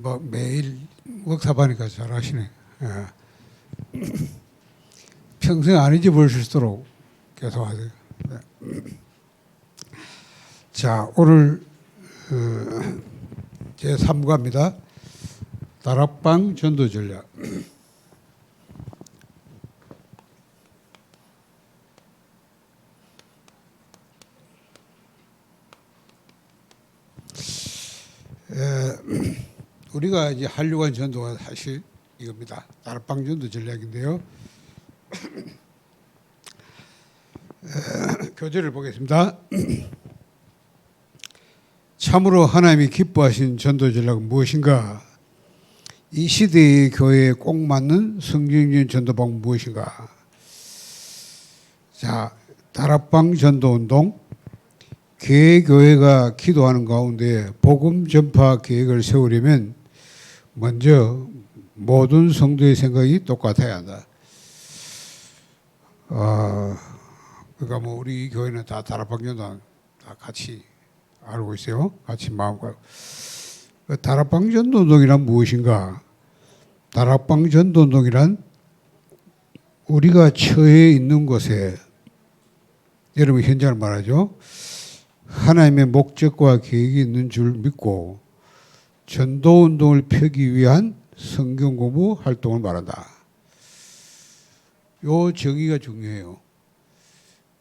뭐 매일 먹사바니까 잘하시네. 예. 평생 안 잊어버리실수록 계속 하세요. 네. 자, 오늘 제 3과입니다. 다락방 전도 전략. 우리가 이제 하려고 한 전도가 사실 이겁니다. 다락방 전도 전략인데요. 교재를 보겠습니다. 참으로 하나님이 기뻐하신 전도 전략은 무엇인가? 이 시대의 교회에 꼭 맞는 성경적인 전도 방법은 무엇인가? 자, 다락방 전도 운동. 교회가 기도하는 가운데 복음 전파 계획을 세우려면 먼저 모든 성도의 생각이 똑같아야 한다. 그러니까 뭐 우리 교회는 다 다락방 전도 다 같이 알고 있어요. 같이 마음과 다락방 전도 운동이란 무엇인가? 다락방 전도 운동이란 우리가 처해 있는 곳에, 여러분 현장을 말하죠. 하나님의 목적과 계획이 있는 줄 믿고 전도 운동을 펴기 위한 성경 공부 활동을 말한다. 요 정의가 중요해요.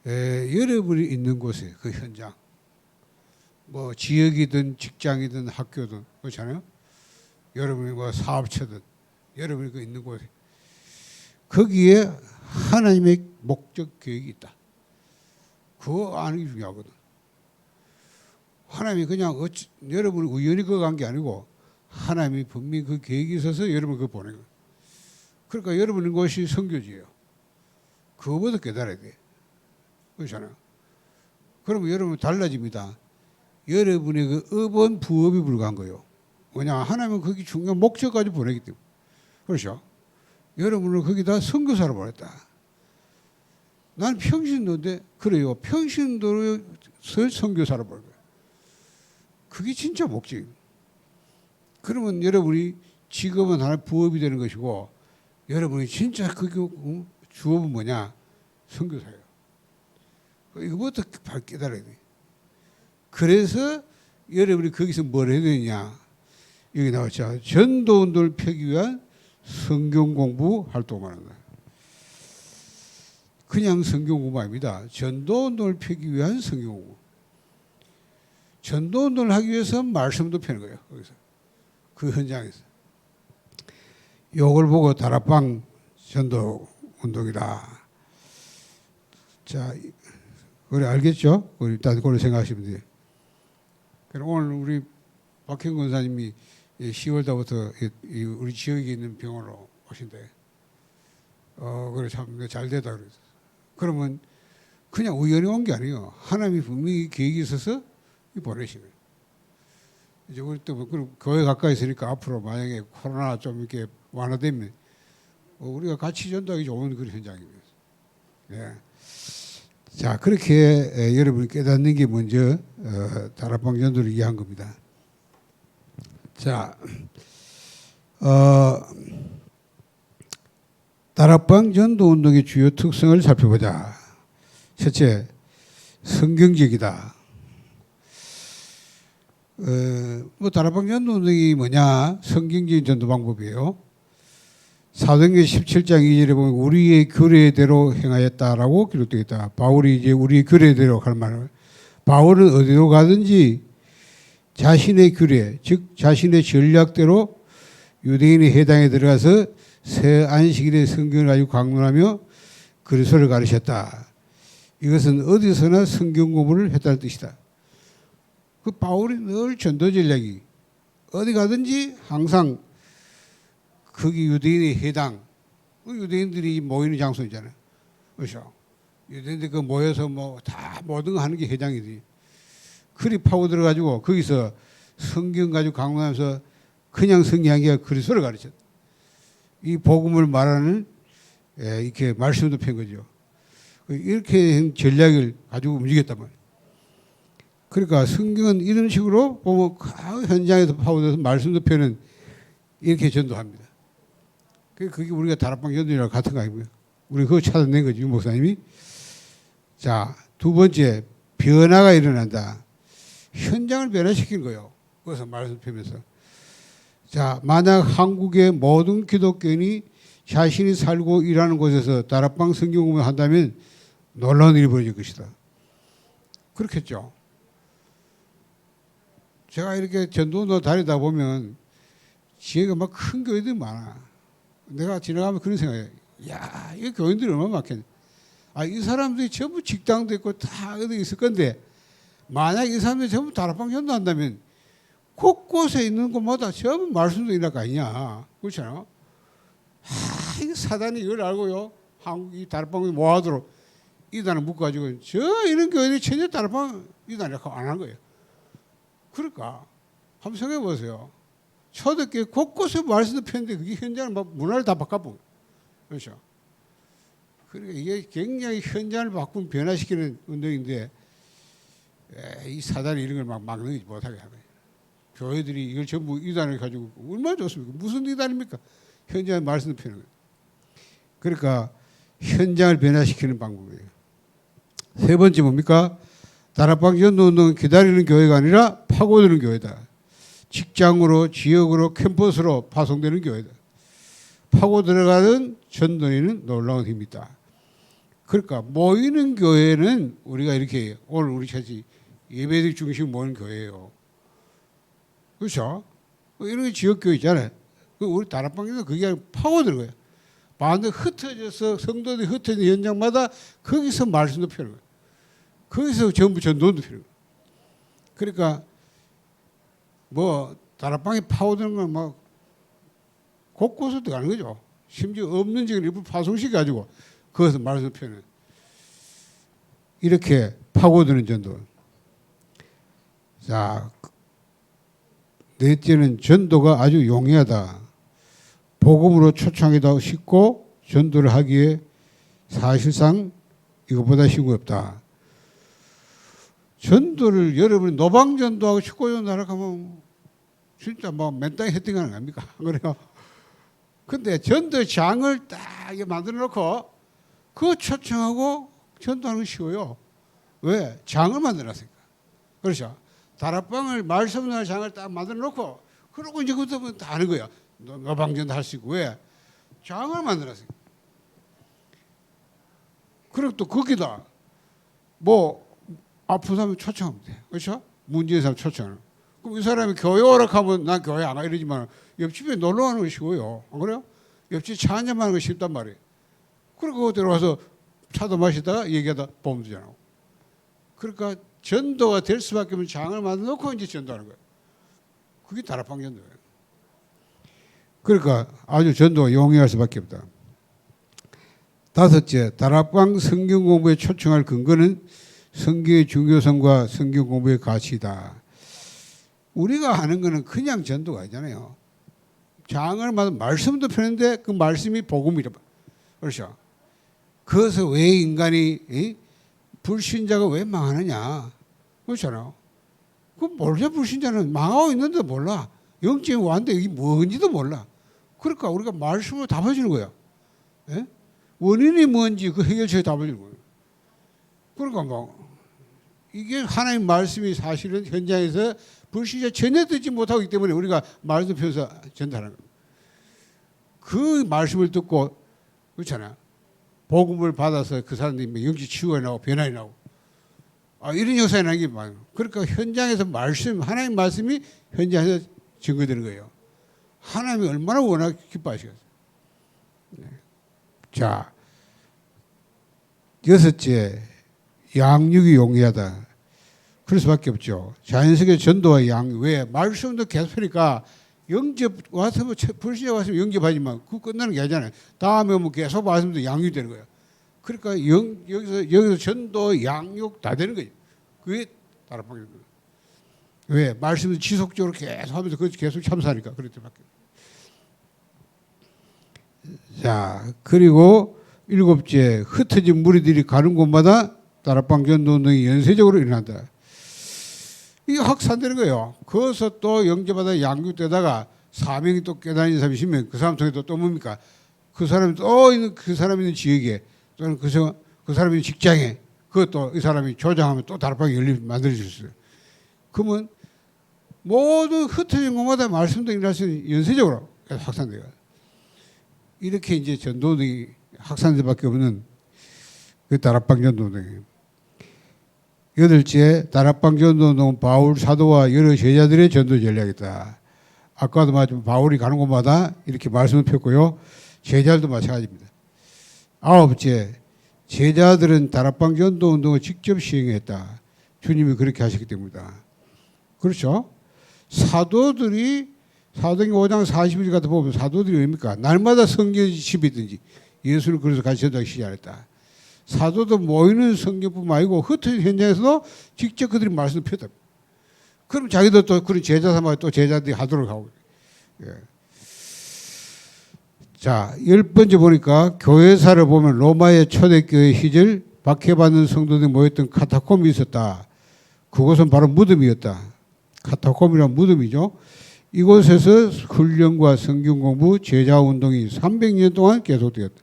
여러분이 있는 곳에, 그 현장, 뭐 지역이든 직장이든 학교든 그렇잖아요. 여러분이 뭐 사업체든 여러분이 그 있는 곳에, 거기에 하나님의 목적 계획이 있다. 그거 아는 게 중요하거든. 하나님이 그냥 여러분이 우연히 그거 간 게 아니고 하나님이 분명히 그 계획이 있어서 여러분 그거 보낸 거예요. 그러니까 여러분 있는 곳이 선교지예요. 그거보다 깨달아야 돼. 그렇잖아요. 그러면 여러분 달라집니다. 여러분의 그 업은 부업이 불과한 거예요. 왜냐, 하나님은 거기 중요한 목적까지 보내기 때문에. 그렇죠? 여러분을 거기다 선교사로 보냈다. 난 평신도인데, 그래요. 평신도를 선교사로 보낸 거예요. 그게 진짜 목적입니다. 그러면 여러분이 직업은 하나의 부업이 되는 것이고, 여러분이 진짜 그 주업은 뭐냐? 선교사예요. 이거부터 깨달아야 돼. 그래서 여러분이 거기서 뭘 해야 되냐? 여기 나왔죠. 전도 운동을 펴기 위한 성경 공부 활동을 하는 거예요. 그냥 성경 공부 아닙니다. 전도 운동을 펴기 위한 성경 공부. 전도 운동을 하기 위해서 말씀도 펴는 거예요. 거기서. 그 현장에서. 요걸 보고 다락방 전도 운동이다. 자, 그래 알겠죠? 일단 그걸 생각하시면 돼요. 오늘 우리 박형 권사님이 10월 달부터 우리 지역에 있는 병원으로 오신대. 그래 참 잘 되다 그래서. 그러면 그냥 우연히 온 게 아니에요. 하나님이 분명히 계획이 있어서 보내신 거예요. 이제 우리 또 그럼 교회 가까이 있으니까 앞으로 만약에 코로나 좀 이렇게 완화되면 우리가 같이 전도하기 좋은 그런 현장입니다. 예. 자, 그렇게 여러분이 깨닫는 게 먼저 다락방 전도를 이해한 겁니다. 자, 다락방 전도 운동의 주요 특성을 살펴보자. 첫째, 성경적이다. 뭐 다락방 전도 운동이 뭐냐? 성경적인 전도 방법이에요. 사도행전 17장 2절에 보면 우리의 규례대로 행하였다라고 기록되어 있다. 바울이 이제 우리의 규례대로 할 말을, 바울은 어디로 가든지 자신의 규례, 즉 자신의 전략대로 유대인의 회당에 들어가서 새 안식일의 성경을 가지고 강론하며 그리스도를 가르쳤다. 이것은 어디서나 성경 공부를 했다는 뜻이다. 그 바울이 늘 전도 전략이 어디 가든지 항상 거기 유대인의 회당, 유대인들이 모이는 장소이잖아요. 그렇죠? 유대인들 그 모여서 뭐 다 모든 거 하는 게 회당이지. 그리 파고 들어가지고 거기서 성경 가지고 강론하면서 그냥 성경한 게 그리스도를 가르쳤다. 이 복음을 말하는 이렇게 말씀도 편 거죠. 이렇게 전략을 가지고 움직였단 말이에요. 그러니까 성경은 이런 식으로 보면 현장에서 파고들어서 말씀도 펴는 이렇게 전도합니다. 그게 우리가 다락방 전도랑 같은 거 아니고요. 우리 그거 찾아낸 거지, 목사님이. 자, 두 번째, 변화가 일어난다. 현장을 변화시킨 거예요. 그래서 말씀 펴면서. 자, 만약 한국의 모든 기독교인이 자신이 살고 일하는 곳에서 다락방 성경 공부를 한다면 놀라운 일이 벌어질 것이다. 그렇겠죠. 제가 이렇게 전도도 다니다 보면 지혜가 막 큰 교회들이 많아. 내가 지나가면 그런 생각이에요. 야, 이 교인들이 얼마나 많겠네. 아, 이 사람들이 전부 직장도 있고 다 어디 있을 건데 만약 이 사람들이 전부 다락방 전도한다면 곳곳에 있는 곳마다 전부 말씀도 일할 거 아니냐. 그렇잖아. 아, 이 사단이 이걸 알고요. 한국이 다락방을 모아도록 이단을 묶어가지고 저 이런 교회들이 전혀 다락방 이단을 안 한 거예요. 그러니까 한번 생각해 보세요. 초대교회 곳곳에 말씀도 폈는데 그게 현장을 막 문화를 다 바꿔본 거예요. 그렇죠. 그러니까 이게 굉장히 현장을 바꾸는 변화시키는 운동인데 이 사단이 이런 걸 막 막는 못하게 하는 거예요. 교회들이 이걸 전부 이단을 가지고 얼마나 좋습니까? 무슨 이단입니까? 현장에 말씀을 펴는 거예요. 그러니까 현장을 변화시키는 방법이에요. 세 번째 뭡니까? 다락방 전도운동은 기다리는 교회가 아니라 파고드는 교회다. 직장으로, 지역으로, 캠퍼스로 파송되는 교회다. 파고 들어가는 전도에는 놀라운 힘이 있다. 그러니까 모이는 교회는 우리가 이렇게 오늘 우리 처치 예배들 중심 모이는 교회예요. 그렇죠? 이런 게 지역교회 있잖아요. 우리 다락방에서 그게 파고 들어가요. 반대 흩어져서 성도들이 흩어진 현장마다 거기서 말씀도 펴는 거예요. 거기서 전부 전도도 펴는 거예요. 그러니까 뭐 다락방에 파고드는 건 막 곳곳에 들어가는 거죠. 심지어 없는 지역을 일부 파송시켜가지고 거기서 말씀 펴는 이렇게 파고드는 전도. 자, 넷째는 전도가 아주 용이하다. 복음으로 초청하기도 쉽고 전도를 하기에 사실상 이것보다 쉬운 거 없다. 전도를 여러분이 노방전도하고 축구전도하라고 하면 진짜 뭐 맨땅에 헤딩하는 거 아닙니까? 그래요. 근데 전도장을 딱 만들어 놓고 그거 초청하고 전도하는 건 쉬워요. 왜? 장을 만들어 놨으니까. 그렇죠. 다락방을 말씀하는 장을 딱 만들어 놓고 그러고 이제 그것도 다 하는 거야. 노방전도 할 수 있고. 왜? 장을 만들어 놨으니까. 그리고 또 거기다 뭐 아픈 사람 초청하면 돼. 그렇죠? 문제 있는 사람 초청하는. 그럼 이 사람이 교회 오라 하면 난 교회 안 가 이러지만 옆집에 놀러 가는 거 쉬워요. 안 그래요? 옆집 차 한잔 마는 거 쉽단 말이에요. 그리고 그거 들어가서 차도 마시다가 얘기하다 보면 되잖아. 그러니까 전도가 될 수밖에 없는 장을 만들어 놓고 이제 전도하는 거예요. 그게 다락방 전도예요. 그러니까 아주 전도가 용이할 수밖에 없다. 다섯째, 다락방 성경 공부에 초청할 근거는 성경의 중요성과 성경 공부의 가치다. 우리가 하는 거는 그냥 전도가 아니잖아요. 장을 만든 말씀도 펴는데 그 말씀이 복음이라. 그렇죠. 그래서 왜 인간이 불신자가 왜 망하느냐. 그렇잖아요. 그 몰라. 불신자는 망하고 있는데도 몰라. 영적인 완데 이게 뭔지도 몰라. 그러니까 우리가 말씀으로 답해주는 거야. 예? 원인이 뭔지 그 해결책에 답해주는 거예요. 그러니까 뭐 이게 하나님 말씀이 사실은 현장에서 불신자 전혀 듣지 못하기 때문에 우리가 말씀 펴서 전달하는 거예요. 그 말씀을 듣고 그렇잖아요. 복음을 받아서 그 사람들이 영적 치유가 나고 변화가 나고 이런 역사가 나는 게 많아요. 그러니까 현장에서 말씀 하나님 말씀이 현장에서 증거되는 거예요. 하나님이 얼마나 워낙 기뻐하시겠어요. 네. 자, 여섯째, 양육이 용이하다. 그럴 수밖에 없죠. 자연스럽게 전도와 양육. 왜? 말씀도 계속 하니까 영접 와서 불신자 왔으면 영접하지만 그거 끝나는 게 아니잖아요. 다음에 뭐 계속 말씀도 양육되는 거예요. 그러니까 여기서 전도, 양육 다 되는 거예요. 그게 다락방인 거예요. 왜? 말씀도 지속적으로 계속 하면서 그것 계속 참사하니까 그럴 때밖에. 자, 그리고 일곱째, 흩어진 무리들이 가는 곳마다 다락방 전도 운동이 연쇄적으로 일어난다. 이게 확산되는 거예요. 거기서 또 영접하다 양육되다가 사명이 또 깨달은 사람이 있으면 그 사람 통해 또 뭡니까? 그 사람이 또 있는 그 사람 있는 지역에 또는 그 사람이 있는 직장에 그것도 이 사람이 조장하면 또 다락방이 만들어질 수 있어요. 그러면 모든 흩어진 곳마다 말씀도 일어날 수 있는 연쇄적으로 확산돼요. 이렇게 이제 전도들이 확산될밖에 없는 그 다락방 전도운동이에요. 여덟째, 다락방 전도운동은 바울 사도와 여러 제자들의 전도 전략이다. 아까도 말했지만 바울이 가는 곳마다 이렇게 말씀을 폈고요. 제자들도 마찬가지입니다. 아홉째, 제자들은 다락방 전도운동을 직접 시행했다. 주님이 그렇게 하셨기 때문이다. 그렇죠? 사도들이 사도행전 5장 40절 같은 보면 사도들이 뭡니까? 날마다 성경 집이든지 예수를 그래서 같이 전도하기 시작했다. 사도도 모이는 성경뿐만 아니고 흩어진 현장에서도 직접 그들이 말씀을 폈다. 그럼 자기도 또 그런 제자 삼아 또 제자들이 하도록 하고. 예. 자, 10번째 보니까 교회사를 보면 로마의 초대교회 시절 박해받는 성도들이 모였던 카타콤이 있었다. 그곳은 바로 무덤이었다. 카타콤이란 무덤이죠. 이곳에서 훈련과 성경 공부, 제자 운동이 300년 동안 계속되었다.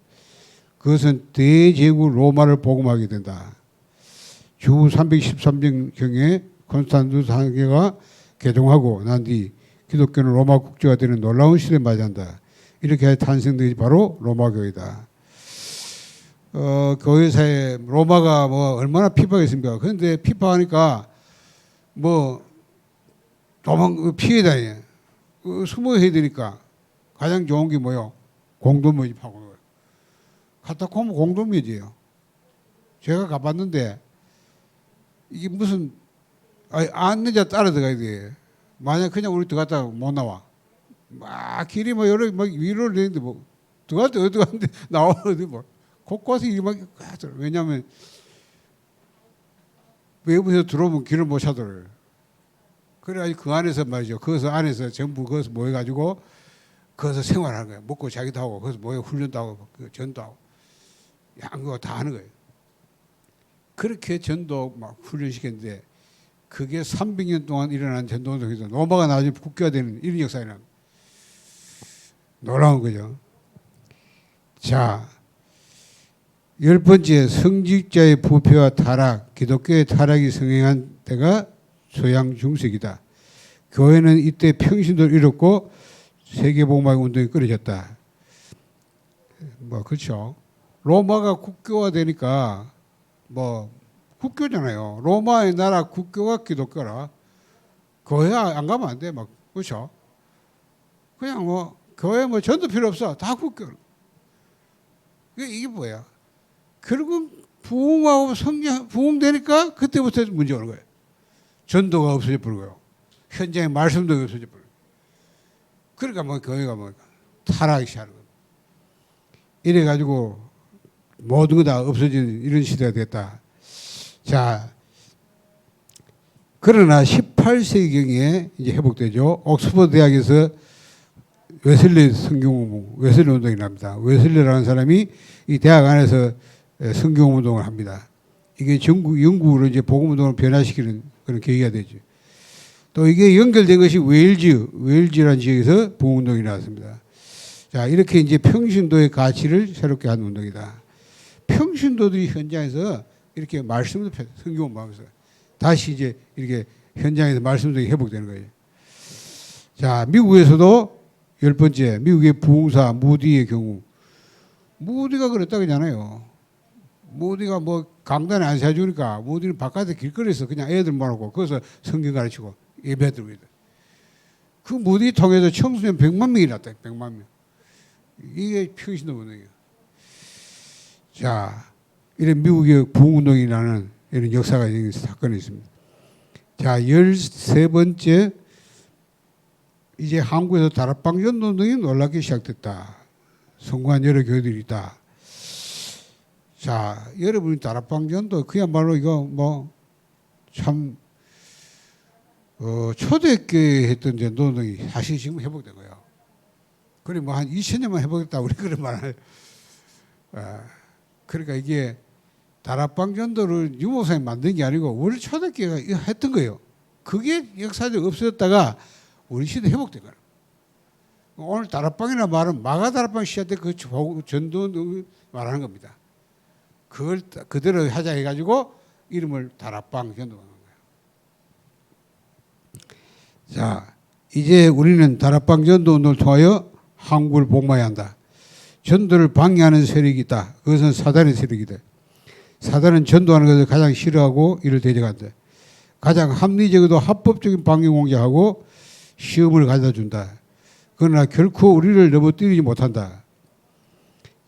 그것은 대제국 로마를 복음하게 된다. 주 313년경에 콘스탄티누스 황제가 개종하고 난 뒤 기독교는 로마 국제가 되는 놀라운 시대를 맞이한다. 이렇게 탄생된 바로 로마 교회다. 교회사에 로마가 뭐 얼마나 핍박했습니까? 그런데 핍박하니까 뭐 피해 다녀. 숨어야 되니까 가장 좋은 게 뭐요? 공동 모집하고 거예요. 카타콤은 공동 모집이에요. 제가 가봤는데 이게 무슨 안내자 따라 들어가야 돼. 만약 그냥 우리 들어갔다가 못 나와. 막 길이 뭐 여러 막 위로를 내는데 뭐 들어갈 때 어디 갔는데 나오는데 뭐 곳곳에 이막 왜냐하면 외부에서 들어오면 길을 못 찾아요. 그래가지고 그 안에서 말이죠. 거기서 안에서 전부 거기서 모여가지고 거기서 생활하는 거예요. 먹고 자기도 하고 거기서 모여 훈련도 하고 전도 하고 양거 다 하는 거예요. 그렇게 전도 막 훈련시켰는데 그게 300년 동안 일어난 전도운동에서 로마가 나중에 국교가 되는 이런 역사가 놀라운 거죠. 자, 10번째 성직자의 부패와 타락, 기독교의 타락이 성행한 때가 소양 중세기다. 교회는 이때 평신도를 잃었고 세계복음화 운동이 끊어졌다. 뭐 그렇죠. 로마가 국교가 되니까 뭐 국교잖아요. 로마의 나라 국교가 기독교라. 교회 안 가면 안 돼. 막 그렇죠. 그냥 뭐 교회 뭐 전도 필요 없어. 다 국교. 이게 뭐야? 결국 부흥하고 부흥되니까 그때부터 문제 오는 거예요. 전도가 없어져 버리고요. 현장에 말씀도 없어져 버리고. 그러니까 뭐 교회가 뭐 타락이 시작하는 거예요. 이래가지고 모든 거 다 없어지는 이런 시대가 됐다. 자, 그러나 18세기경에 이제 회복되죠. 옥스퍼드 대학에서 웨슬리 웨슬리 운동이 납니다. 웨슬리라는 사람이 이 대학 안에서 성경 운동을 합니다. 이게 전국 영국으로 이제 복음 운동을 변화시키는 그런 계기가 되죠. 또 이게 연결된 것이 웨일즈라는 지역에서 복음 운동이 나왔습니다. 자, 이렇게 이제 평신도의 가치를 새롭게 하는 운동이다. 평신도들이 현장에서 이렇게 말씀을 성경을 보면서 다시 이제 이렇게 현장에서 말씀들이 회복되는 거예요. 자, 미국에서도 10번째 미국의 부흥사 무디의 경우 무디가 그랬다 그러잖아요. 무디가 뭐 강단에 안 세워주니까 무디는 바깥에 길거리에서 그냥 애들 모아놓고 거기서 성경 가르치고 예배 드리고 있다. 그 무디 통해서 청소년 100만 명이 났다. 100만 명. 이게 평신도 운동이에요. 자, 이런 미국의 부흥운동이라는 이런 역사가 있는 사건이 있습니다. 자, 13번째 이제 한국에서 다락방 전도운동이 놀랍게 시작됐다. 성공한 여러 교회들이 있다. 자, 여러분이 다락방 전도 그야말로 이거 뭐 참 초대교회 했던 전도운동이 사실 지금 회복된 거예요. 그래 뭐 한 2000년만 회복했다 우리 그런 말을. 그러니까 이게 다락방 전도를 유목사님이 만든 게 아니고 원래 초대교회가 했던 거예요. 그게 역사적으로 없어졌다가 우리 시대 회복된 거예요. 오늘 다락방이라는 말은 마가다락방 시대 때 그 전도 말하는 겁니다. 그걸 그대로 하자 해가지고 이름을 다락방 전도하는 거예요. 자, 이제 우리는 다락방 전도운동을 통하여 한국을 복마해야 한다. 전도를 방해하는 세력이 있다. 그것은 사단의 세력이다. 사단은 전도하는 것을 가장 싫어하고 이를 대적한다. 가장 합리적이고 합법적인 방해 공작하고 시험을 가져다 준다. 그러나 결코 우리를 넘어뜨리지 못한다.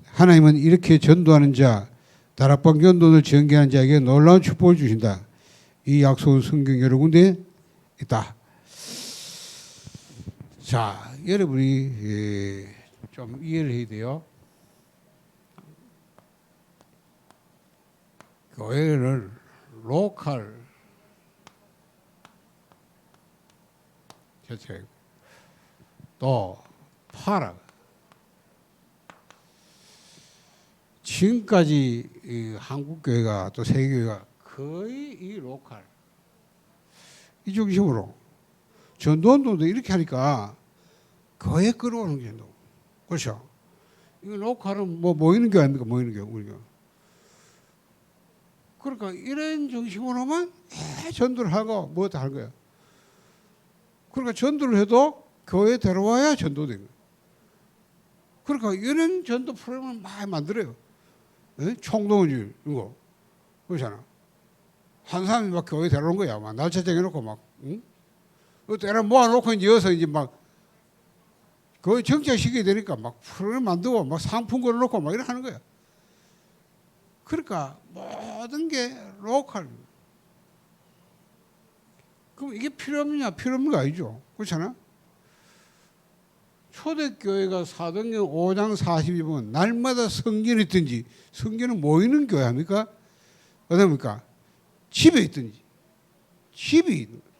하나님은 이렇게 전도하는 자, 다락방 전도를 전개하는 자에게 놀라운 축복을 주신다. 이 약속은 성경 여러 군데 있다. 자, 여러분이 좀 이해를 해야 돼요. 교회를 로컬 개척 또 파라. 지금까지 이 한국 교회가 또 세계 교회가 거의 이 로컬 이 중심으로 전도운동도 이렇게 하니까 거의 끌어오는 게 전도. 그렇죠? 이거 로컬은 뭐 모이는 게 아닙니까? 모이는 게 우리가. 그러니까 이런 중심으로만 전도를 하고 뭐 다 하는 거야. 그러니까 전도를 해도 교회에 들어와야 전도된 거예요. 그러니까 이런 전도 프로그램을 많이 만들어요. 총동원질 이거 그렇잖아. 한 사람이 막 교회 데려온 거야. 막 날짜 정해놓고 막 응? 때려 모아놓고 이제 여기서 이제 막 거의 정착시키게 되니까 막 프로그램 만들고 막 상품 걸어놓고 막 이렇게 하는 거야. 그러니까 모든 게 로컬. 그럼 이게 필요 없느냐? 필요 없는 거 아니죠. 그렇잖아. 초대교회가 사도행전 5장 42번 날마다 성전에 있든지 성전은 모이는 교회 합니까? 어떻습니까? 집에 있든지 집이 있는 거예요.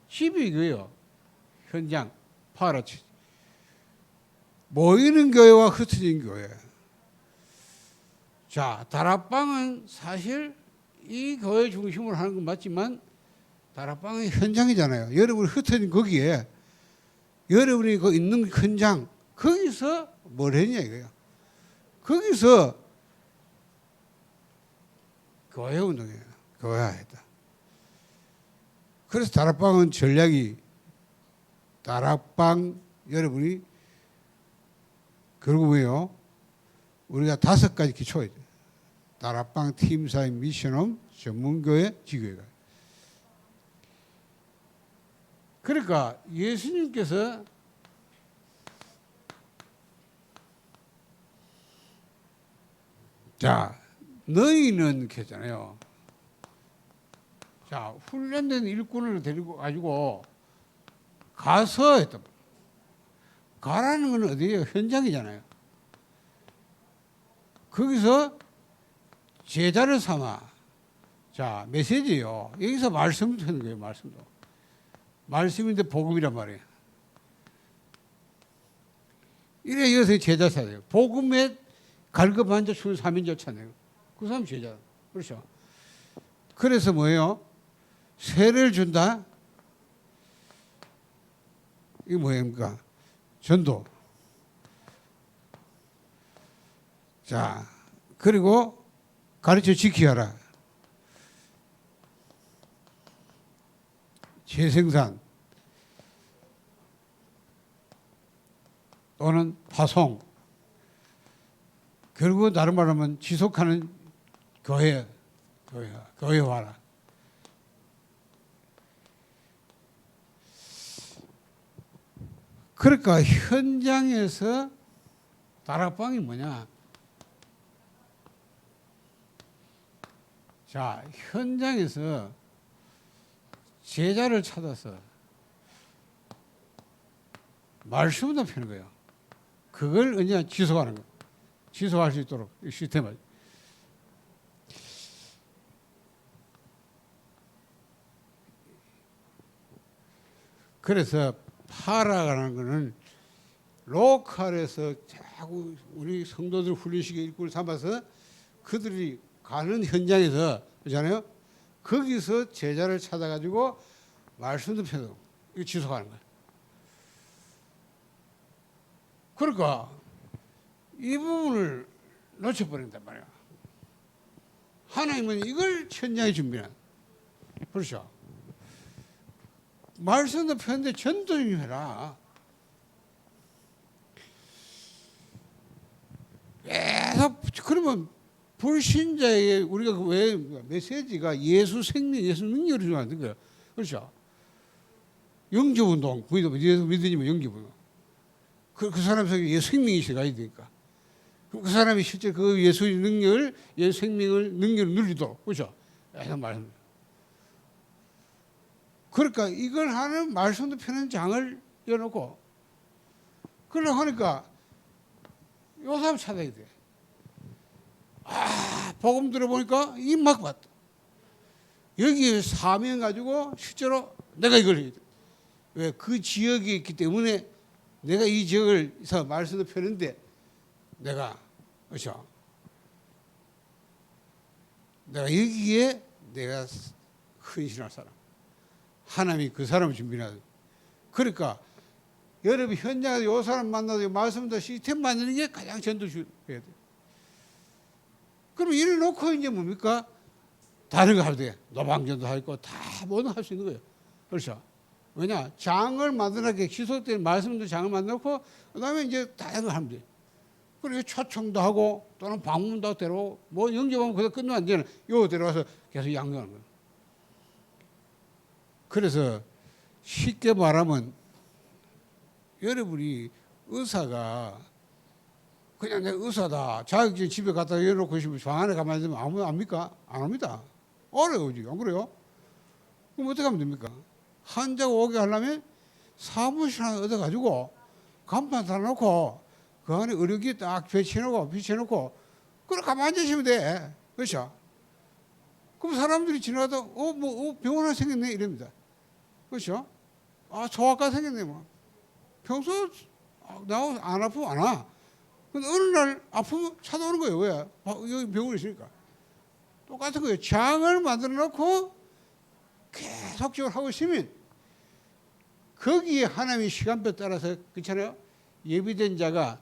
집이 교회요. 현장 파라치 모이는 교회와 흩어진 교회. 자, 다락방은 사실 이 교회 중심으로 하는 건 맞지만 다락방은 현장이잖아요. 여러분이 흩어진 거기에 여러분이 그 있는 현장 거기서 뭘 했냐 이거야. 거기서 교회 운동이에요. 교회화했다. 그래서 다락방은 전략이 다락방 여러분이 그리고 뭐예요? 우리가 5가지 기초가 있어요. 다락방 팀사인 미션홈 전문교회 지교회가. 그러니까 예수님께서 자 너희는 이렇게 했잖아요. 자 훈련된 일꾼을 데리고 가지고 가서 했단 말이에요. 가라는 건 어디예요? 현장이잖아요. 거기서 제자를 삼아. 자 메시지요. 여기서 말씀도 하는 거예요. 말씀도. 말씀인데 복음이란 말이에요. 이래 이어서 제자 사돼요. 복음에 갈급한 자 출 3인자 찾네요. 그 사람 제자. 그렇죠. 그래서 뭐예요? 세례를 준다. 이게 뭐입니까? 전도. 자, 그리고 가르쳐 지키게 하라. 재생산 또는 파송. 결국 다른 말하면 지속하는 교회화라. 그러니까 현장에서 다락방이 뭐냐? 자, 현장에서 제자를 찾아서 말씀을 펴는 거예요. 그걸 언제 지속하는 거예요. 지속할 수 있도록 이 시스템을. 그래서 파라라는 거는 로컬에서 자꾸 우리 성도들 훈련식의 일꾼을 삼아서 그들이 가는 현장에서 그렇잖아요. 거기서 제자를 찾아가지고 말씀도 펴고 이거 지속하는 거예요. 그러니까 이 부분을 놓쳐버린단 말이야. 하나님은 이걸 천장에 준비한. 그렇죠. 말씀도 편한데 전도 좀 해라. 계속 그러면 불신자에게 우리가 왜 메시지가 예수 생명, 예수 능력을 주는 거예요. 그렇죠. 영접운동, 예수 믿으면 영접운동. 그 사람 속에 예수 생명이 있어야 되니까. 그 사람이 실제 그 예수의 능력을, 예수 생명을 능력을 누리도록, 그렇죠. 계속 말씀. 그러니까 이걸 하는 말씀도 펴는 장을 열어놓고, 그러려고 하니까 요 사람 찾아야 돼. 복음 들어보니까 입막 봤다. 여기 사명 가지고 실제로 내가 이걸 해야 돼. 왜? 그 지역에 있기 때문에 내가 이 지역에서 말씀도 펴는데 내가, 그렇죠. 내가 여기에 내가 헌신할 사람. 하나님이 그 사람을 준비하다. 그러니까 여러분 현장에서 이 사람 만나서 말씀도 시스템 만드는 게 가장 전도해야 돼. 그럼 이래 놓고 이제 뭡니까? 다른 거 할 때 노방전도 할 거 다 뭐든 할 수 있는 거예요. 그렇죠. 왜냐? 장을 만들어게 지속된 말씀도 장을 만들고 그다음에 이제 다른 거 하면 돼. 그리고 초청도 하고 또는 방문도 데려오고 뭐 영접하면 그거 끝나면 안 되는. 요 데려와서 계속 양육하는 거예요. 그래서 쉽게 말하면 여러분이 의사가 그냥 내가 의사다. 자격증 집에 갖다 열어놓고 싶으면 방 안에 가만히 있으면 아무 압니까? 안 옵니다. 어려워요, 지금. 안 그래요? 그럼 어떻게 하면 됩니까? 환자가 오게 하려면 사무실 하나 얻어가지고 간판 달아놓고 그 안에 의료기 딱 비춰놓고 그래 가만히 앉으시면 돼. 그렇죠? 그럼 사람들이 지나가다 병원 하나 생겼네 이럽니다. 그렇죠? 소아과 생겼네 뭐. 평소 나 안 아프면 안 와. 근데 어느 날 아프면 찾아오는 거예요. 왜? 여기 병원에 있으니까. 똑같은 거예요. 장을 만들어 놓고 계속적으로 하고 있으면 거기에 하나님의 시간표 따라서 그렇잖아요. 예비된 자가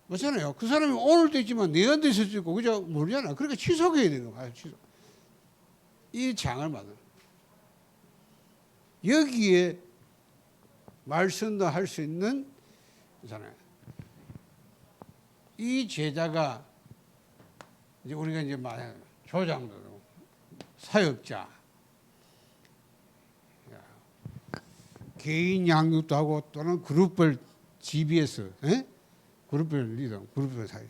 그렇잖아요. 그 사람이 오늘도 있지만 내일도 있을 수 있고 그죠? 모르잖아. 그러니까 취소해야 되는 거예요. 취소. 이 장을 만들어. 여기에 말씀도 할 수 있는 그렇잖아요. 이 제자가 이제 우리가 이제 말하는 조장도 사역자, 개인 양육도 하고 또는 그룹별 GBS, 그룹별 리더, 그룹별 사역,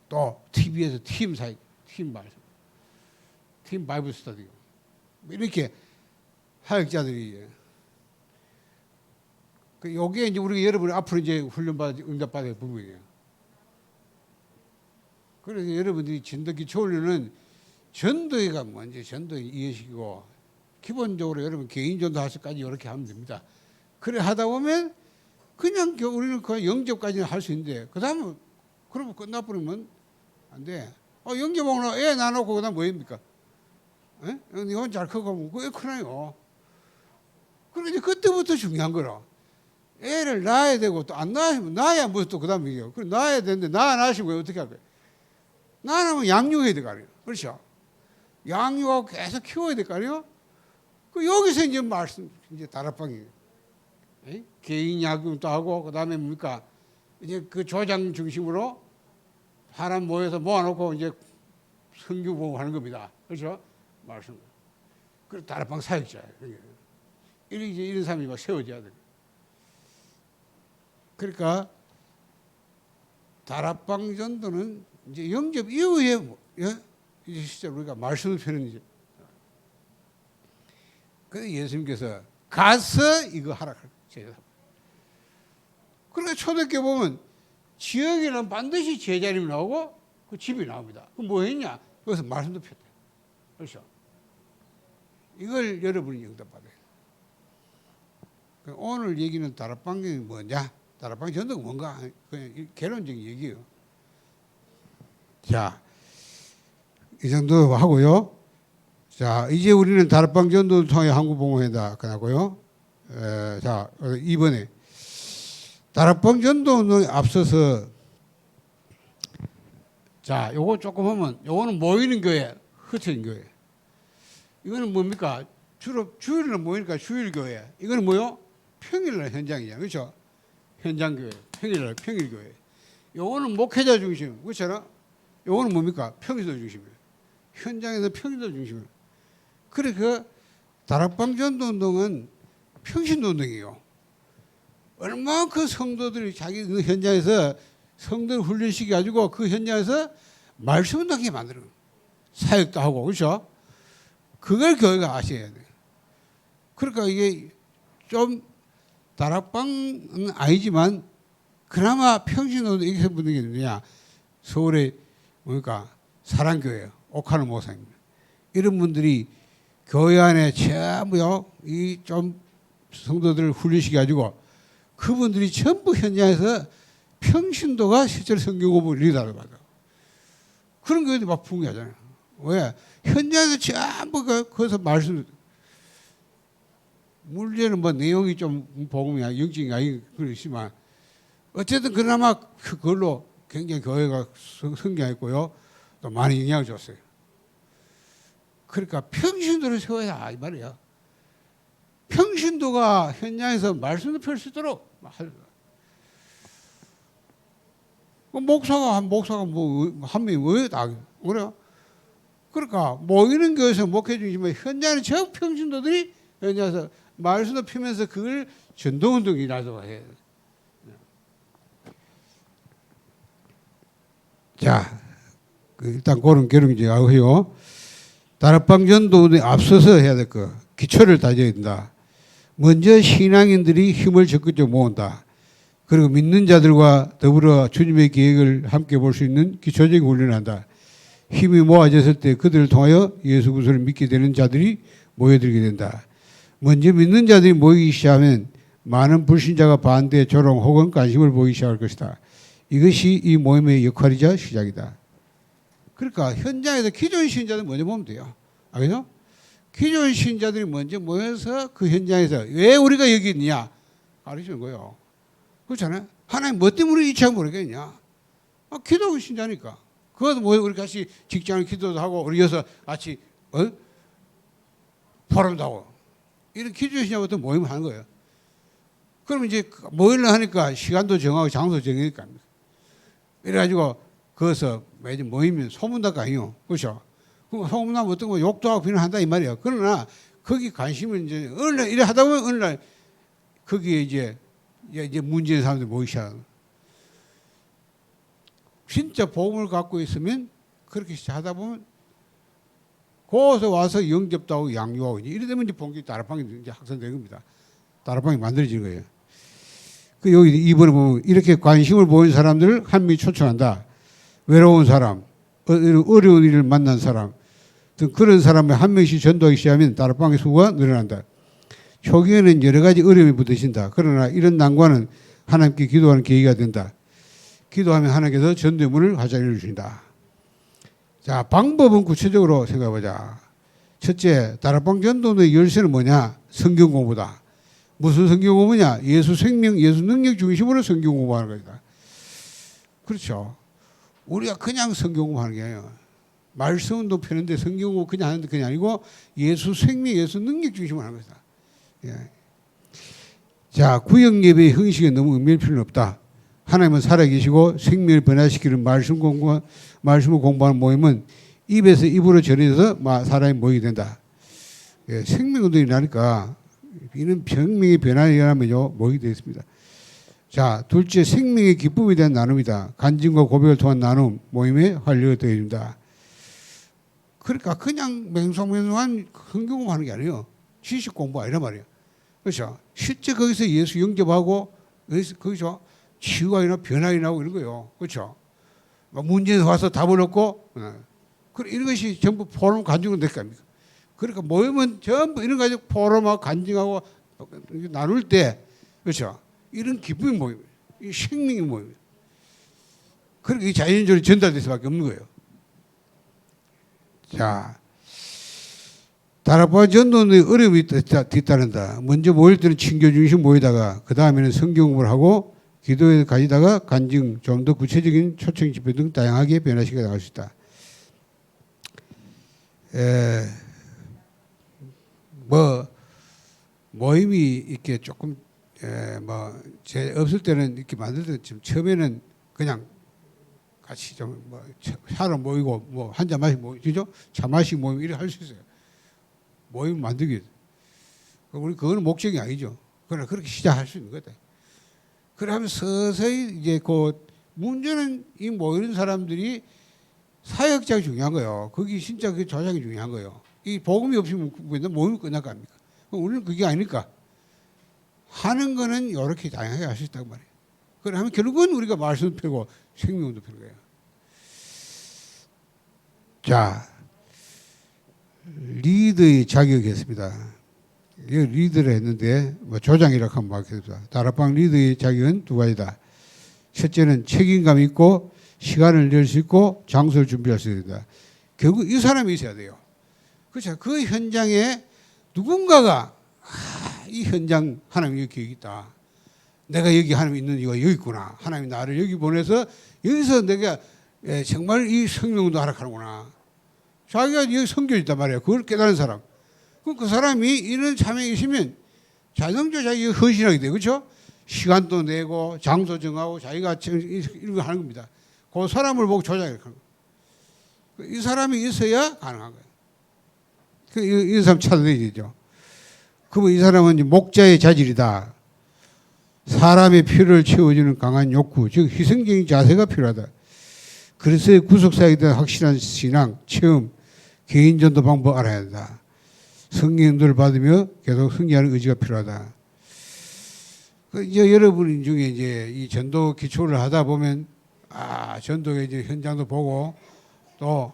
또 TV에서 팀 사역, 팀 말씀, 팀 바이블 스터디 이렇게 사역자들이 요게 이제 우리가 여러분이 앞으로 이제 훈련받아 응답받을 부분이에요. 그래서 여러분들이 전도기 초훈련은 전도회가 먼저 전도의 이해시키고 기본적으로 여러분 개인 전도 할 수까지 이렇게 하면 됩니다. 그래 하다 보면 그냥 우리는 그 영접까지는 할 수 있는데 그 다음에 그러면 끝나버리면 안 돼. 영접하고 애 낳아놓고 그 다음 뭐입니까? 니 혼자 잘 크고 그게 크나요? 그러니까 이제 그때부터 중요한 거라. 애를 낳아야 되고 또 안 낳아야 뭐 또 그 다음에 이게요. 그럼 낳아야 되는데 낳아 낳으시고 어떻게 할 거예요? 낳으면 양육해야 될 거 아니에요. 그렇죠? 양육하고 계속 키워야 될 거 아니에요? 여기서 이제 말씀, 이제 다락방이에요. 개인 양육도 하고, 그 다음에 뭡니까? 이제 그 조장 중심으로 사람 모여서 모아놓고 이제 성경 보고 하는 겁니다. 그렇죠? 말씀. 그리고 다락방 사역자예요. 이런 사람이 막 세워져야 돼요. 그러니까 다락방 전도는 이제 영접 이후에 이제 진짜 우리가 말씀을 펴는 이제 그래서 예수님께서 가서 이거 하라 제자. 그러니까 초대교회 보면 지역에는 반드시 제자님이 나오고 그 집이 나옵니다. 그럼 뭐 했냐? 거기서 말씀도 폈대. 그렇죠? 이걸 여러분이 응답받아요. 오늘 얘기는 다락방이 뭐냐? 다락방 전도가 뭔가? 그냥 개론적인 얘기예요. 자, 이 정도 하고요. 자, 이제 우리는 다락방 전도를 통해 한국봉헌회다 끝나고요. 자, 이번에 다락방 전도 운동에 앞서서 자, 요거 조금 하면 요거는 모이는 교회, 흩어진 교회. 이거는 뭡니까? 주로 주일날 모이니까 주일교회. 이거는 뭐요? 평일날 현장이잖아요. 그렇죠? 현장교회, 평일날 평일교회. 요거는 목회자 중심, 그렇잖아? 요거는 뭡니까? 평일도 중심이에요. 현장에서 평일도 중심이에요. 그래 그 다락방 전도 운동은 평신도 운동이에요. 얼마나 그 성도들이 자기 그 현장에서 성도를 훈련시켜가지고 그 현장에서 말씀 운동하게 만드는 거예요. 사역도 하고, 그렇죠? 그걸 교회가 아셔야 돼요. 그러니까 이게 좀 다락방은 아니지만 그나마 평신도도 이렇게 분들이 있느냐. 서울에 뭡니까? 사랑교회 옥하는 목사님 이런 분들이 교회 안에 전부요 이 좀 성도들을 훈련시켜 가지고 그분들이 전부 현장에서 평신도가 실제로 성경 공부를 리더를 받아. 그런 교회들이 막 풍기하잖아요. 왜? 현장에서 전부 거기서 말씀 물리는 뭐 내용이 좀 복음이야 영적인 아니 그렇지만 어쨌든 그나마 그걸로 굉장히 교회가 성장했고요 또 많이 영향을 줬어요. 그러니까 평신도를 세워야 이 말이야. 평신도가 현장에서 말씀을 펼 수 있도록 목사가 뭐 한 명이 왜 다 그래요? 그러니까 모이는 교회에서 목회 중이지만 현장에 전 평신도들이 현장에서 말씀을 피면서 그걸 전도운동이라고 해요. 자, 일단 그런 결론이지 하고요. 다락방 전도운동에 앞서서 해야 될 거 기초를 다져야 된다. 먼저 신앙인들이 힘을 적극적으로 모은다. 그리고 믿는 자들과 더불어 주님의 계획을 함께 볼 수 있는 기초적인 훈련을 한다. 힘이 모아졌을 때 그들을 통하여 예수 그리스도를 믿게 되는 자들이 모여들게 된다. 먼저 믿는 자들이 모이기 시작하면 많은 불신자가 반대, 조롱 혹은 관심을 보이기 시작할 것이다. 이것이 이 모임의 역할이자 시작이다. 그러니까 현장에서 기존 신자들 먼저 보면 돼요. 알겠죠? 기존 신자들이 먼저 모여서 그 현장에서 왜 우리가 여기 있느냐 가르치는 거예요. 그렇잖아요. 하나님 뭐 때문에 이 차가 모르겠냐. 기도 신자니까. 그것도 뭐 우리 같이 직장을 기도도 하고 우리 여기서 같이 포럼도 하고 이런 기도 신자부터 모임을 하는 거예요. 그럼 이제 모임을 하니까 시간도 정하고 장소 정하니까 이래가지고 거기서 매주 모이면 소문날거 아니에요. 그렇죠? 그럼 소문나면 어떤 거 욕도 하고 비난한다 이 말이에요. 그러나 거기 관심은 이제 어느 날 이래 하다 보면 어느 날 거기에 이제 문제 있는 사람들이 모이기 시작하는 진짜 복음을 갖고 있으면 그렇게 하다 보면 거기서 와서 영접도 하고 양육하고 이래 되면 이제 본격 다락방이 이제 확산되는 겁니다. 다락방이 만들어지는 거예요. 그 여기 2번에 보면 이렇게 관심을 보인 사람들을 한 명이 초청한다. 외로운 사람, 어려운 일을 만난 사람 등 그런 사람을 한 명씩 전도하기 시작하면 다락방의 수가 늘어난다. 초기에는 여러 가지 어려움이 부딪힌다. 그러나 이런 난관은 하나님께 기도하는 계기가 된다. 기도하면 하나님께서 전도의 문을 활짝 열어주신다. 자, 방법은 구체적으로 생각해보자. 첫째, 다락방 전도의 열쇠는 뭐냐? 성경 공부다. 무슨 성경 공부냐? 예수 생명, 예수 능력 중심으로 성경 공부하는 거다. 그렇죠. 우리가 그냥 성경 공부하는 게 아니에요. 말씀도 펴는데 성경 공부 그냥 하는데 그냥 아니고 예수 생명, 예수 능력 중심으로 하는 것이다. 예. 자, 구역 예배의 형식에 너무 얽매일 필요는 없다. 하나님은 살아계시고 생명을 변화시키는 말씀을 공부하는 모임은 입에서 입으로 전해져서 사람이 모이게 된다. 예, 생명운동이 나니까 이는 생명의 변화에 의하면요 모이게 되어 있습니다. 자, 둘째 생명의 기쁨에 대한 나눔이다. 간증과 고백을 통한 나눔 모임에 활력을 더해준다. 그러니까 그냥 맹송맹송한 성경 공부하는 게 아니에요. 지식 공부 아니란 말이에요. 그렇죠? 실제 거기서 예수 영접하고 거기서 치유가 일어나고 변화가 일어나고 이런 거예요. 그렇죠? 문제에서 와서 답을 얻고 이런 것이 전부 포럼 간증으로 될 거 아닙니까? 그러니까 모임은 전부 이런 거 가지고 포럼하고 간증하고 나눌 때 그렇죠? 이런 기쁨이 모임이에요. 이 생명이 모임이에요. 그러니까 이 자연적으로 전달될 수밖에 없는 거예요. 자, 다락방 전도는 어려움이 뒤따른다. 먼저 모일 때는 친교 중심 모이다가 그 다음에는 성경 공부를 하고 기도에 가지다가 간증, 좀 더 구체적인 초청 집회 등 다양하게 변화시켜 나갈 수 있다. 뭐 모임이 이렇게 조금 제 없을 때는 이렇게 만들 때 지금 처음에는 그냥 같이 좀 뭐 사람 모이고 뭐 한 잔 마시고 모이죠, 차 마시고 모임 이렇게 할 수 있어요. 모임 만들기. 우리 그거는 목적이 아니죠. 그러나 그렇게 시작할 수 있는 거다. 그래 하면 서서히 이제 문제는 이 모이는 사람들이 사역자가 중요한 거예요. 거기 진짜 그 조작이 중요한 거예요. 이 복음이 없으면 모임이 끝날 거 아닙니까? 우리는 그게 아니니까 하는 거는 이렇게 다양하게 할 수 있다고 말이에요. 그래 하면 결국은 우리가 말씀도 펴고 생명도 펴는 거예요. 자, 리더의 자격이었습니다. 이 리더를 했는데 뭐 조장이라고 하면 맞겠습니다. 다락방 리더의 자격은 두 가지다. 첫째는 책임감 있고 시간을 낼 수 있고 장소를 준비할 수 있다. 결국 이 사람이 있어야 돼요. 그렇죠. 그 현장에 누군가가 이 현장 하나님 여기 있다. 내가 여기 하나님 있는 이유가 여기 있구나. 하나님이 나를 여기 보내서 여기서 내가 정말 이 성령도 하락하는구나. 자기가 여기 성경이 있단 말이에요. 그걸 깨달은 사람. 그럼 그 사람이 이런 참여에 있으면 자동적으로 자기가 헌신하게 돼요. 그렇죠? 시간도 내고 장소 정하고 자기가 이런 거 하는 겁니다. 그 사람을 보고 조작을 하는 거예요. 이 사람이 있어야 가능한 거예요. 이 사람 찾아내야 되죠. 그러면 이 사람은 이제 목자의 자질이다. 사람의 필요를 채워주는 강한 욕구, 즉 희생적인 자세가 필요하다. 그래서 구속사에 대한 확실한 신앙, 체험, 개인 전도 방법 알아야 한다. 성령 인도를 받으며 계속 승리하는 의지가 필요하다. 이제 여러분 중에 이제 이 전도 기초를 하다 보면 전도의 이제 현장도 보고 또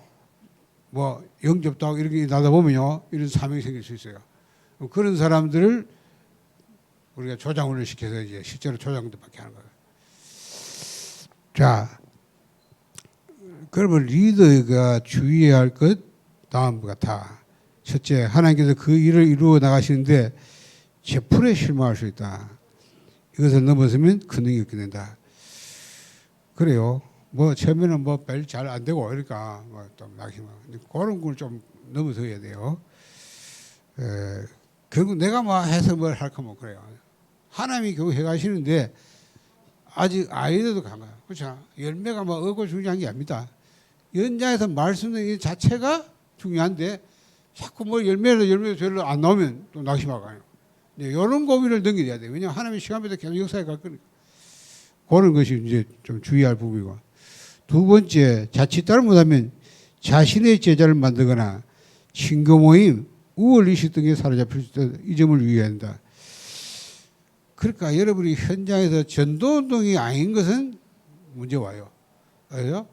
뭐 영접도 하고 이렇게 나다 보면요 이런 사명이 생길 수 있어요. 그런 사람들을 우리가 조장훈을 시켜서 이제 실제로 조장도 받게 하는 거예요. 자, 그러면 리더가 주의해야 할 것 다음과 같아. 첫째, 하나님께서 그 일을 이루어 나가시는데 제풀에 실망할 수 있다. 이것을 넘어서면 큰 능력이 없게 된다. 그래요. 뭐 처음에는 뭐 별 잘 안 되고 그러니까 뭐좀 나기만 그런 걸 좀 넘어서야 돼요. 결국 내가 뭐 해서 뭘 할까 뭐 그래요. 하나님이 결국 해가시는데 아직 아이들도 간 거야. 그렇죠? 열매가 뭐 얻고 중요한 게 아닙니다. 연장에서 말씀드리는 자체가 중요한데 자꾸 뭐 열매도 별로 안 나오면 또 낙심하고 가요. 이런 고민을 넘겨야 돼요. 왜냐하면 하나님의 시간마다 계속 역사에 갈 거니까. 그런 것이 이제 좀 주의할 부분이고. 두 번째, 자칫 따르 못하면 자신의 제자를 만들거나 친구 모임, 우월의식 등에 사로잡힐 수 있다. 이 점을 유의해야 한다. 그러니까 여러분이 현장에서 전도운동이 아닌 것은 문제 와요. 그래서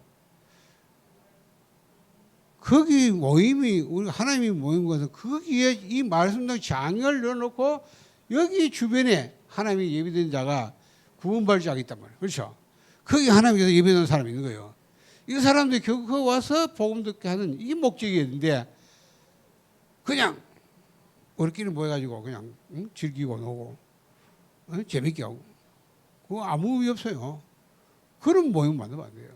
거기 모임이 우리 하나님이 모인 것은 거기에 이 말씀당 장을 넣어놓고 여기 주변에 하나님이 예비된 자가 구원받을 자가 있단 말이에요. 그렇죠? 거기 하나님께서 예배된 사람이 있는 거예요. 이 사람들이 결국 거기 와서 복음 듣게 하는 이게 목적이었는데 그냥 우리끼리 모여가지고 그냥 즐기고 노고 재밌게 하고 그거 아무 의미 없어요. 그런 모임 만들면 안 돼요.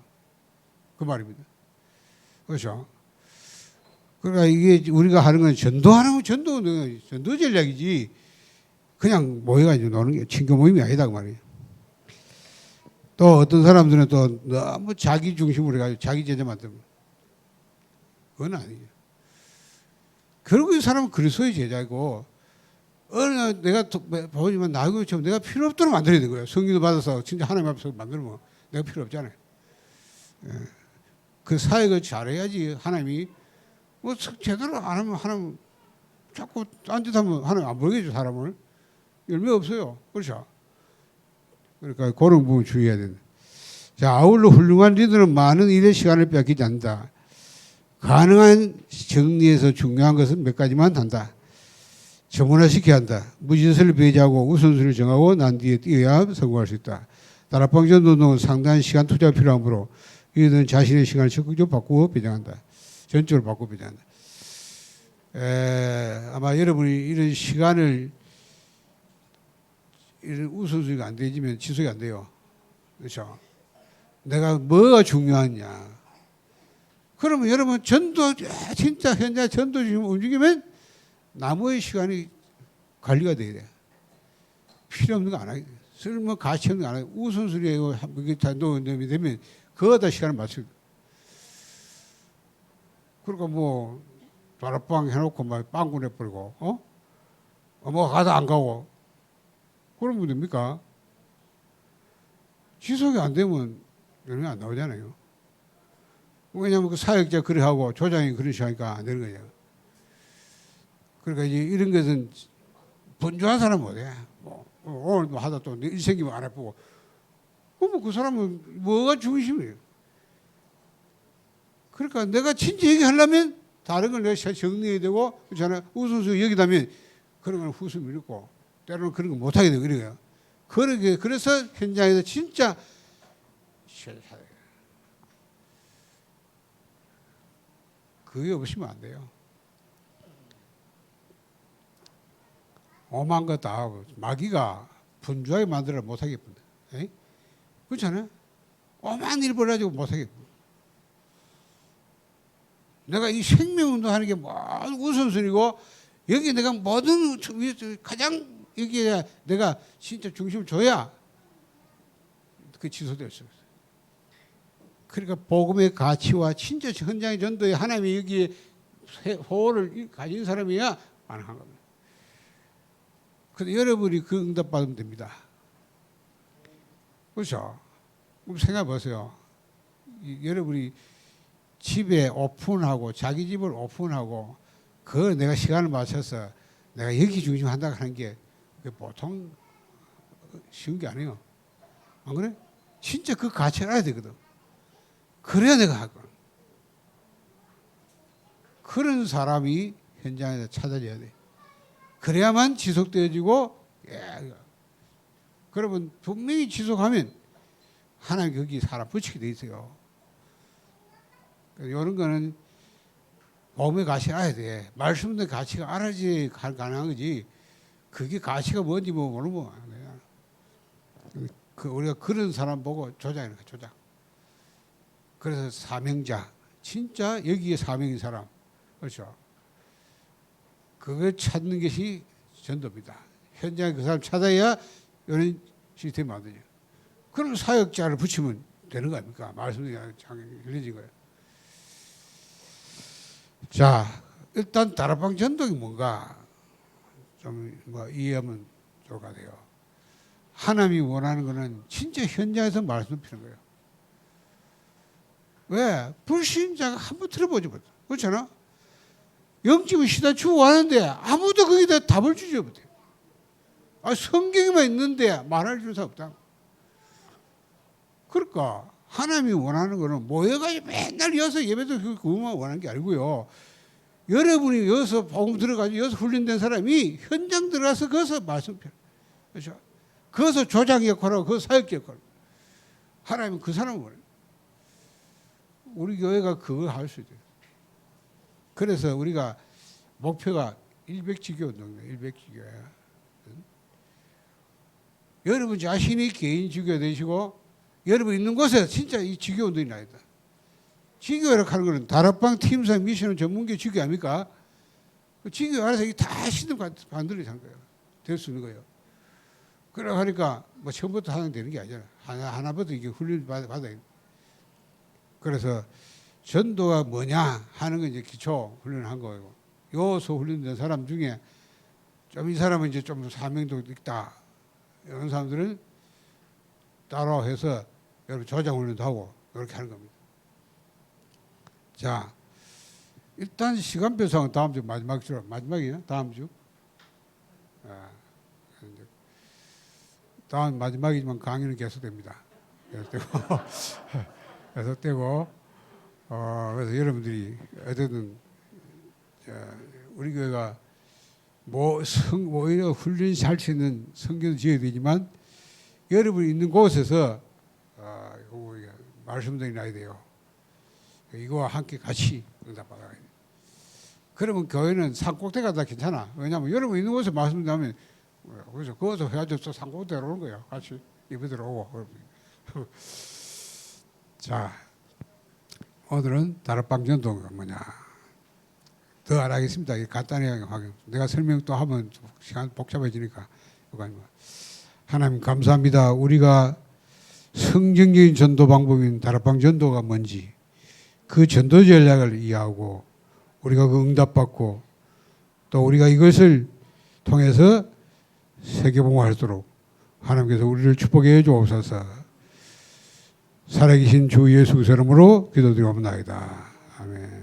그 말입니다. 그렇죠? 그러니까 이게 우리가 하는 건 전도하는 건 전도 전략이지 그냥 모여가지고 노는 게 친구 모임이 아니다 그 말이에요. 또 어떤 사람들은 또 너무 자기 중심으로 해가지고 자기 제자 만들면 그건 아니에요. 결국 이 사람은 그리스도의 제자고 어느 날 내가 보지만 나하고처럼 내가 필요 없도록 만들어야 되는 거예요. 성경도 받아서 진짜 하나님 앞에서 만들면 내가 필요 없잖아요. 그 사역을 잘해야지 하나님이 뭐 제대로 안 하면 하나님 자꾸 딴 짓 하면 하나님 안 보이겠죠. 사람을 열매 없어요. 그렇죠? 그러니까 그런 부분 주의해야 된다. 자, 아울러 훌륭한 리더는 많은 일의 시간을 뺏기지 않는다. 가능한 정리에서 중요한 것은 몇 가지만 한다. 전문화시켜야 한다. 무진서를 배제하고 우선순위를 정하고 난 뒤에 뛰어야 성공할 수 있다. 다락방 전도는 상당한 시간 투자가 필요하므로 이들은 자신의 시간을 적극적으로 바꾸어 배정한다. 전적으로 바꾸어 배정한다. 아마 여러분이 이런 시간을 이런 우선순위가 안 되지면 지속이 안 돼요. 그렇죠? 내가 뭐가 중요하냐? 그러면 여러분 전도 진짜 현장 전도 지금 움직이면 나머지 시간이 관리가 돼야 돼. 필요 없는 거 안 하게 돼. 쓸모 가치 없는 거 안 하게 돼. 우선순위에 이게 전도운동이 되면 그거다 시간을 맞춰. 그러니까 뭐 다락방 해놓고 막 빵꾸 내버리고 뭐 가다 안 가고 그러면 됩니까? 지속이 안 되면 이런 게 안 나오잖아요. 왜냐하면 그 사역자 그래 하고 조장이 그런 식으로 하니까 안 되는 거예요. 그러니까 이제 이런 것은 분주한 사람은 못해. 뭐 오늘 뭐 하다 또 일 생기면 안 해보고 그러면 그 사람은 뭐가 중심이에요. 그러니까 내가 진짜 얘기하려면 다른 걸 내가 정리해야 되고 그렇잖아요. 우선순위 여기다면 그런 건 후순 밀고 때로는 그런 거 못하게 되고 그래요. 그래서 현장에서 진짜 그게 없으면 안 돼요. 오만 거 다 하고 마귀가 분주하게 만들어 못하겠군요. 그렇잖아요. 오만 일 벌어가지고 못하겠고. 내가 이 생명운동 하는 게 뭐 우선순위고 여기 내가 모든 가장 여기에 내가 진짜 중심을 줘야 그 지소될 수 있어요. 그러니까 복음의 가치와 진짜 현장의 전도에 하나님이 여기에 호를 가진 사람이야 가능한 겁니다. 근데 여러분이 그 응답 받으면 됩니다. 그렇죠? 그럼 생각해 보세요. 여러분이 집에 오픈하고 자기 집을 오픈하고 그걸 내가 시간을 맞춰서 내가 여기 중심 한다고 하는 게 보통 쉬운 게 아니에요. 안 그래? 진짜 그 가치를 알아야 되거든. 그래야 내가 할 거야. 그런 사람이 현장에서 찾아져야 돼. 그래야만 지속되어지고, 그러면 분명히 지속하면 하나님 거기 사람 붙이게 돼 있어요. 이런 거는 복음의 가치를 알아야 돼. 말씀의 가치가 알아야지 가능한 거지. 그게 가치가 뭔지 뭐 모르면 안 돼. 우리가 그런 사람 보고 조작이는 거야, 조작. 그래서 사명자, 진짜 여기에 사명인 사람, 그렇죠? 그걸 찾는 것이 전도입니다. 현장에 그 사람 찾아야 이런 시스템이 만들죠. 그럼 사역자를 붙이면 되는 거 아닙니까? 말씀이 열려진 거예요. 자, 일단 다락방 전도가 뭔가 좀 뭐 이해하면 좋을 것 같아요. 하나님이 원하는 거는 진짜 현장에서 말씀 피는 거예요. 왜? 불신자가 한번 들어보지 못해. 그렇잖아? 영집을 시다 주고 하는데 아무도 거기다 답을 주지 못해. 성경에만 있는데 말할 줄 수 없다. 그러니까 하나님이 원하는 거는 모여가지고 맨날 여기서 예배도 그것만 원하는 게 아니고요. 여러분이 여기서 복음 들어가지고 여기서 훈련된 사람이 현장 들어가서 거기서 말씀 펴. 그렇죠? 거기서 조장 역할하고 거기서 사역 역할. 하나님은 그 사람을 원해요. 우리 교회가 그걸 할 수 있어요. 그래서 우리가 목표가 100지교 운동이에요. 100지교야. 여러분 자신이 개인 지교 되시고 여러분 있는 곳에 진짜 이 지교 운동이 나야 돼. 지교라고 하는 거는 다락방 팀사 미션은 전문교 지교 아닙니까? 그 지교 안에서 다 시스템 만들어야 하는 거예요. 될 수 있는 거예요. 그러고 하니까 뭐 처음부터 하는 되는 게 아니잖아요. 하나부터 이게 훈련 받아야 돼. 그래서 전도가 뭐냐 하는 건 이제 기초 훈련을 한 거예요. 요소 훈련된 사람 중에 좀 이 사람은 이제 좀 사명도 있다. 이런 사람들은 따로 해서 여러분 조장 훈련도 하고 이렇게 하는 겁니다. 자, 일단 시간표상은 다음 주 마지막이나 다음 주. 다음 마지막이지만 강의는 계속됩니다. 계속되고 그래서 여러분들이 어쨌든 우리 교회가 오히려 훈련시 할 수 있는 성경도 지어야 되지만 여러분이 있는 곳에서 말씀드리 나야 돼요. 이거와 함께 같이 응답받아야 돼요. 그러면 교회는 산꼭대 가다 괜찮아. 왜냐하면 여러분 있는 곳에 말씀드리면 그래서 거기서 해가지고 산꼭대 오는 거예요. 같이 예배 들어오고. 자, 오늘은 다락방 전도가 뭐냐 더 알아야겠습니다. 간단하게 확인. 내가 설명 또 하면 시간 복잡해지니까. 하나님 감사합니다. 우리가 성경적인 전도 방법인 다락방 전도가 뭔지 그 전도 전략을 이해하고 우리가 그 응답받고 또 우리가 이것을 통해서 세계봉화하도록 하나님께서 우리를 축복해 주옵소서. 살아계신 주 예수 그리스도 이름으로 기도드리옵나이다. 아멘.